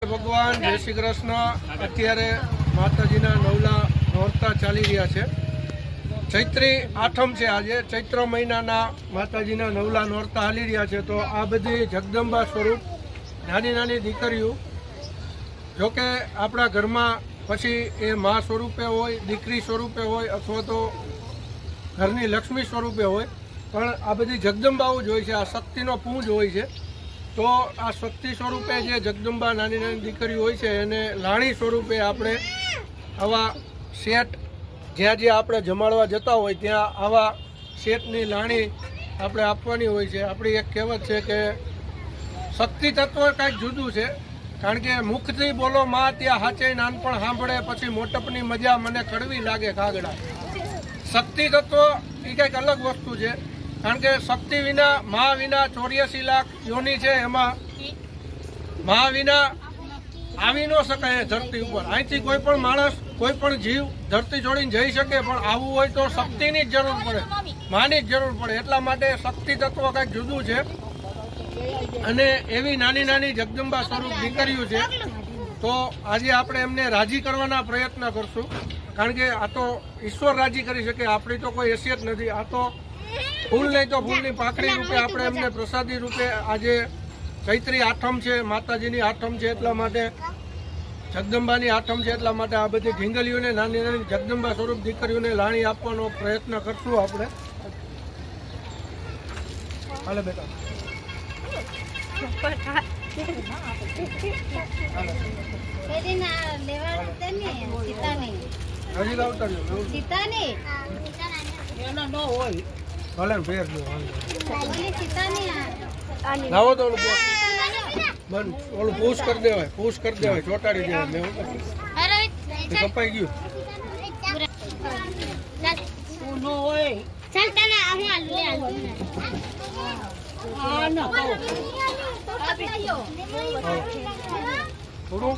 ભગવાન જય શ્રી કૃષ્ણ। અત્યારે માતાજીના નવલા નોરતા ચાલી રહ્યા છે। ચૈત્રી આઠમ છે આજે। ચૈત્ર મહિનાના માતાજીના નવલા નોરતા હાલી રહ્યા છે। તો આ બધી જગદંબા સ્વરૂપ નાની નાની દીકરીઓ, જોકે આપણા ઘરમાં પછી એ મા સ્વરૂપે હોય, દીકરી સ્વરૂપે હોય, અથવા તો ઘરની લક્ષ્મી સ્વરૂપે હોય, પણ આ બધી જગદંબાઓ જ હોય છે। આ શક્તિનો પૂંજ હોય છે। તો આ શક્તિ સ્વરૂપે જે જગદંબા નાની નાની દીકરીઓ હોય છે એને લાણી સ્વરૂપે આપણે આવા સેટ, જ્યાં આપણે જમાડવા જતા હોય ત્યાં આવા સેટની લાણી આપણે આપવાની હોય છે। આપણી એક કહેવત છે કે શક્તિ તત્વ કાંઈક જુદું છે, કારણ કે મુખથી બોલો માં ત્યાં હાચે નાનપણ સાંભળે, પછી મોટપની મજા મને કડવી લાગે કાગડા। શક્તિ તત્વ એ કંઈક અલગ વસ્તુ છે, કારણ કે શક્તિ વિના, મા વિના 84 લાખ યોની છે, એમાં મા વિના આવી ન શકાય ધરતી ઉપર। અહીંથી કોઈ પણ માણસ, કોઈ પણ જીવ ધરતી છોડીને જઈ શકે, પણ આવવું હોય તો શક્તિની જ જરૂર પડે, માની જ જરૂર પડે। એટલા માટે શક્તિ તત્વ કંઈક જુદું છે। અને એવી નાની નાની જગદંબા સ્વરૂપ દીકરીઓ છે। તો આજે આપણે એમને રાજી કરવાના પ્રયત્ન કરશું, કારણ કે આ તો ઈશ્વર રાજી કરી શકે, આપણી તો કોઈ હેસિયત નથી। આ તો ફૂલ નહીં તો ફૂલની પાંખડી રૂપે આપણે એમને પ્રસાદી રૂપે, આજે ચૈત્રી આઠમ છે, માતાજીની આઠમ છે, એટલા માટે જગદંબાની આઠમ છે, એટલા માટે આ બધી ઢીંગલીઓને, નાની નાની જગદંબા સ્વરૂપ દીકરીઓને લાણી આપવાનો પ્રયત્ન કરશું આપણે। હાલે બેટા, હજી લાવતા ભલે ફેર લાવો તો ઓલું પૂછ કરી દેવાય, પૂછ કરી દેવાય, ચોટાડી દેવાય। મેં કપાઈ ગયું થોડું